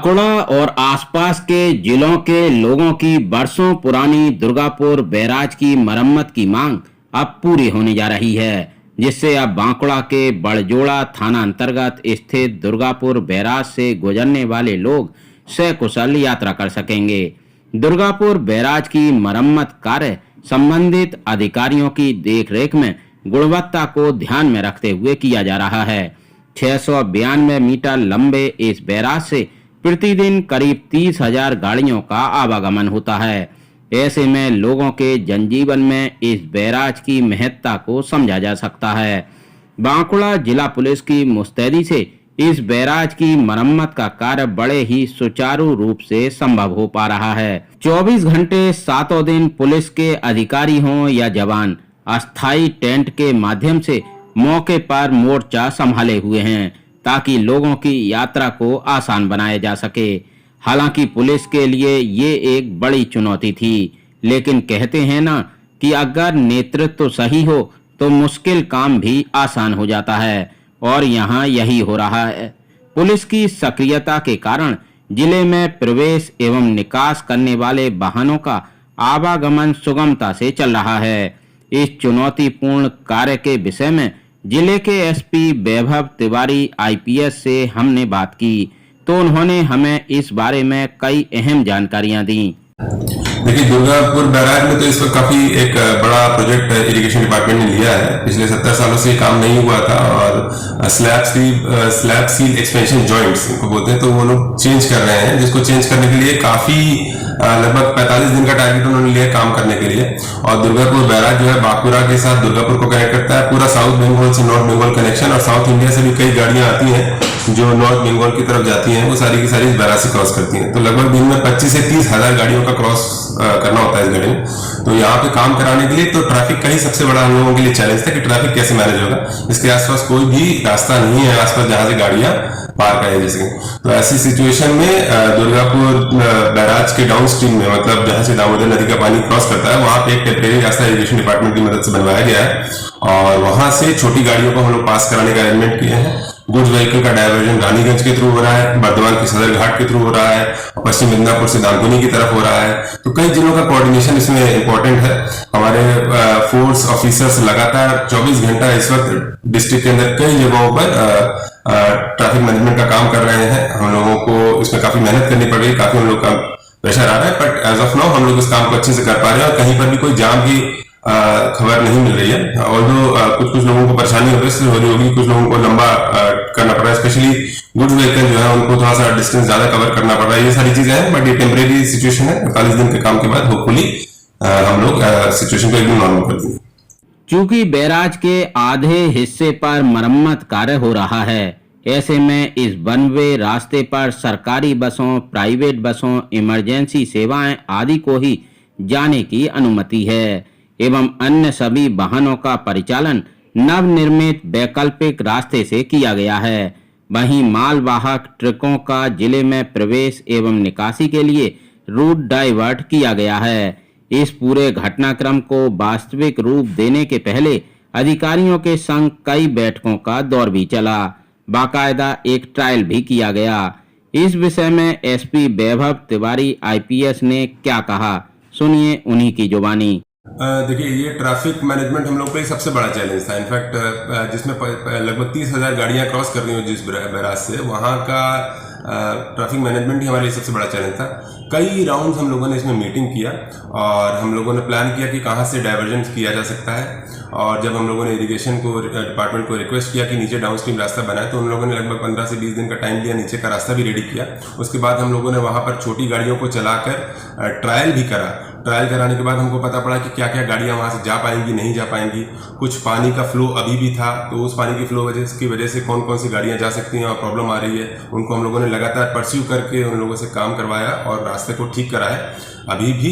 बांकुड़ा और आसपास के जिलों के लोगों की बरसों पुरानी दुर्गापुर बैराज की मरम्मत की मांग अब पूरी होने जा रही है, जिससे अब बांकुड़ा के बड़जोड़ा थाना अंतर्गत स्थित दुर्गापुर बैराज से गुजरने वाले लोग सकुशल यात्रा कर सकेंगे। दुर्गापुर बैराज की मरम्मत कार्य संबंधित अधिकारियों की देखरेख में गुणवत्ता को ध्यान में रखते हुए किया जा रहा है। 692 मीटर लंबे इस बैराज से प्रतिदिन करीब 30,000 गाड़ियों का आवागमन होता है। ऐसे में लोगों के जनजीवन में इस बैराज की महत्ता को समझा जा सकता है। बांकुड़ा जिला पुलिस की मुस्तैदी से इस बैराज की मरम्मत का कार्य बड़े ही सुचारू रूप से संभव हो पा रहा है। 24 घंटे सातों दिन पुलिस के अधिकारी हों या जवान अस्थायी टेंट के माध्यम से मौके पर मोर्चा संभाले हुए हैं, ताकि लोगों की यात्रा को आसान बनाया जा सके। हालांकि पुलिस के लिए ये एक बड़ी चुनौती थी, लेकिन कहते हैं ना कि अगर नेतृत्व सही हो तो मुश्किल काम भी आसान हो जाता है, और यहाँ यही हो रहा है। पुलिस की सक्रियता के कारण जिले में प्रवेश एवं निकास करने वाले वाहनों का आवागमन सुगमता से चल रहा है। इस चुनौतीपूर्ण कार्य के विषय में जिले के एसपी वैभव तिवारी आईपीएस से हमने बात की, तो उन्होंने हमें इस बारे में कई अहम जानकारियां दी। देखिए, दुर्गापुर बैराज में तो इस वक्त काफी एक बड़ा प्रोजेक्ट इरिगेशन डिपार्टमेंट ने लिया है। पिछले 70 सालों से काम नहीं हुआ था और स्लैब सील एक्सपेंशन जॉइंट्स इनको बोलते हैं, तो वो लोग चेंज कर रहे हैं, जिसको चेंज करने के लिए काफी लगभग 45 दिन का टारगेट उन्होंने लिया काम करने के लिए। और दुर्गापुर बैराज जो है बांकुड़ा के साथ दुर्गापुर को कनेक्ट करता है, पूरा साउथ बंगाल से नॉर्थ बंगाल कनेक्शन, और साउथ इंडिया से भी कई गाड़ियां आती हैं जो नॉर्थ बंगाल की तरफ जाती हैं, वो सारी की सारी इस बैराज से क्रॉस करती हैं। तो लगभग दिन में 25 से 30,000 गाड़ियों का क्रॉस करना होता है इस गाड़ी में। तो यहाँ पे काम कराने के लिए तो ट्रैफिक का ही सबसे बड़ा हम लोगों के लिए चैलेंज था कि ट्रैफिक कैसे मैनेज होगा। इसके आसपास कोई भी रास्ता नहीं है आसपास जहां से गाड़ियां पार करें जैसे। तो ऐसी सिचुएशन में दुर्गापुर बैराज के डाउन स्ट्रीम में, मतलब जहां से दामोदर नदी का पानी क्रॉस करता है, वहां पे एक टेम्परेरी रास्ता इरिगेशन डिपार्टमेंट की मदद से बनवाया गया है, और वहां से छोटी गाड़ियों को हम लोग पास कराने का अरेंजमेंट किए हैं। गुड्स व्हीकल का डायवर्जन रानीगंज के थ्रू हो रहा है, बर्धमान के सदर घाट के थ्रू हो रहा है, पश्चिम मिदनापुर से दानकुनी की तरफ हो रहा है। तो कई जिलों का कोऑर्डिनेशन इसमें इंपॉर्टेंट है। हमारे फोर्स ऑफिसर्स लगातार 24 घंटा इस वक्त डिस्ट्रिक्ट के अंदर कई जगहों पर ट्रैफिक मैनेजमेंट का काम कर रहे हैं। हम लोगों को इसमें काफी मेहनत करनी पड़ रही है, काफी हम लोग का प्रेशर आ रहा है, बट एज ऑफ नाउ हम लोग इस काम को अच्छे से कर पा रहे हैं और कहीं पर भी कोई जाम की खबर नहीं मिल रही है। और कुछ लोगों को परेशानी हो रही होगी, कुछ लोगों को लंबा करना पड़ रहा है, स्पेशली गुड्स व्हीकल जो है उनको थोड़ा सा डिस्टेंस ज्यादा कवर करना पड़ रहा है। ये सारी चीजें हैं, बट ये टेम्परेरी सिचुएशन है। 45 दिन के काम के बाद होपफुली हम लोग सिचुएशन को एकदम नॉर्मल कर देंगे। चूंकि बैराज के आधे हिस्से पर मरम्मत कार्य हो रहा है, ऐसे में इस वन वे रास्ते पर सरकारी बसों, प्राइवेट बसों, इमरजेंसी सेवाएं आदि को ही जाने की अनुमति है, एवं अन्य सभी वाहनों का परिचालन नवनिर्मित वैकल्पिक रास्ते से किया गया है। वहीं मालवाहक ट्रकों का जिले में प्रवेश एवं निकासी के लिए रूट डाइवर्ट किया गया है। इस पूरे घटनाक्रम को वास्तविक रूप देने के पहले अधिकारियों के संग कई बैठकों का दौर भी चला, बाकायदा एक ट्रायल भी किया गया। इस विषय में एसपी वैभव तिवारी आईपीएस ने क्या कहा, सुनिए उन्हीं की जुबानी। देखिए, ये ट्रैफिक मैनेजमेंट हम लोग के लिए सबसे बड़ा चैलेंज था। इनफैक्ट जिसमें लगभग 30,000 गाड़ियां क्रॉस कर रही हो जिस बैराज से, वहां का ट्रैफिक मैनेजमेंट ही हमारे लिए सबसे बड़ा चैलेंज था। कई राउंड्स हम लोगों ने इसमें मीटिंग किया और हम लोगों ने प्लान किया कि कहाँ से डाइवर्जन किया जा सकता है। और जब हम लोगों ने इरिगेशन को डिपार्टमेंट को रिक्वेस्ट किया कि नीचे डाउन स्ट्रीम रास्ता बनाए, तो उन लोगों ने लगभग 15 से 20 दिन का टाइम लिया, नीचे का रास्ता भी रेडी किया। उसके बाद हम लोगों ने वहाँ पर छोटी गाड़ियों को चलाकर ट्रायल भी करा। ट्रायल कराने के बाद हमको पता पड़ा कि क्या क्या गाड़ियां वहां से जा पाएंगी, नहीं जा पाएंगी। कुछ पानी का फ्लो अभी भी था, तो उस पानी की फ्लो की वजह से कौन कौन सी गाड़ियां जा सकती हैं और प्रॉब्लम आ रही है, उनको हम लोगों ने लगातार परस्यू करके उन लोगों से काम करवाया और रास्ते को ठीक करा है। अभी भी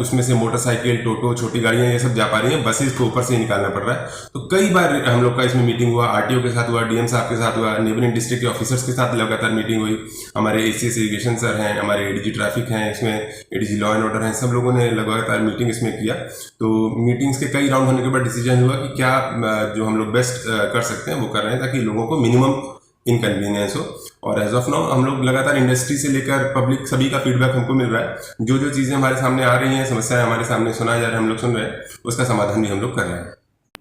उसमें से मोटरसाइकिल, टोटो, छोटी गाड़ियां ये सब जा पा रही हैं, बसेस को ऊपर से निकालना पड़ रहा है। तो कई बार हम लोग का इसमें मीटिंग हुआ, आरटीओ के साथ हुआ, डीएम साहब के साथ हुआ, नेबरिंग डिस्ट्रिक्ट के ऑफिसर्स के साथ लगातार मीटिंग हुई। हमारे एसीएस इरिगेशन सर हैं, हमारे एडीजी ट्रैफिक हैं, इसमें एडीजी लॉ एंड ऑर्डर हैं, सब लोगों ने लगातार मीटिंग इसमें किया। तो मीटिंग्स के कई राउंड होने के बाद डिसीजन हुआ कि क्या जो हम लोग बेस्ट कर सकते हैं वो कर रहे हैं, ताकि लोगों को मिनिमम इनकन्वीनियंस हो। और एज ऑफ नाउ हम लोग लगातार इंडस्ट्री से लेकर पब्लिक सभी का फीडबैक हमको मिल रहा है। जो जो चीज़ें हमारे सामने आ रही हैं, समस्याएं हमारे सामने सुना जा रहा है, हम लोग सुन रहे हैं, उसका समाधान भी हम लोग कर रहे हैं।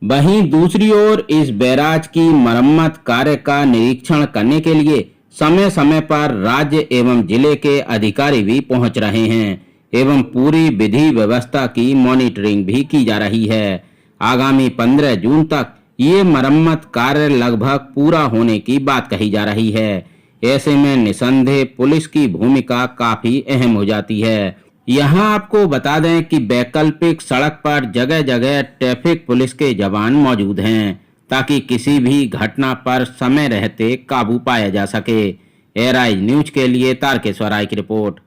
वहीं दूसरी ओर इस बैराज की मरम्मत कार्य का निरीक्षण करने के लिए समय समय पर राज्य एवं जिले के अधिकारी भी पहुंच रहे हैं एवं पूरी विधि व्यवस्था की मॉनिटरिंग भी की जा रही है। आगामी 15 जून तक ये मरम्मत कार्य लगभग पूरा होने की बात कही जा रही है। ऐसे में निसंदेह पुलिस की भूमिका काफी अहम हो जाती है। यहाँ आपको बता दें कि वैकल्पिक सड़क पर जगह जगह ट्रैफिक पुलिस के जवान मौजूद हैं ताकि किसी भी घटना पर समय रहते काबू पाया जा सके। एराइज न्यूज के लिए तारकेश्वर राय की रिपोर्ट।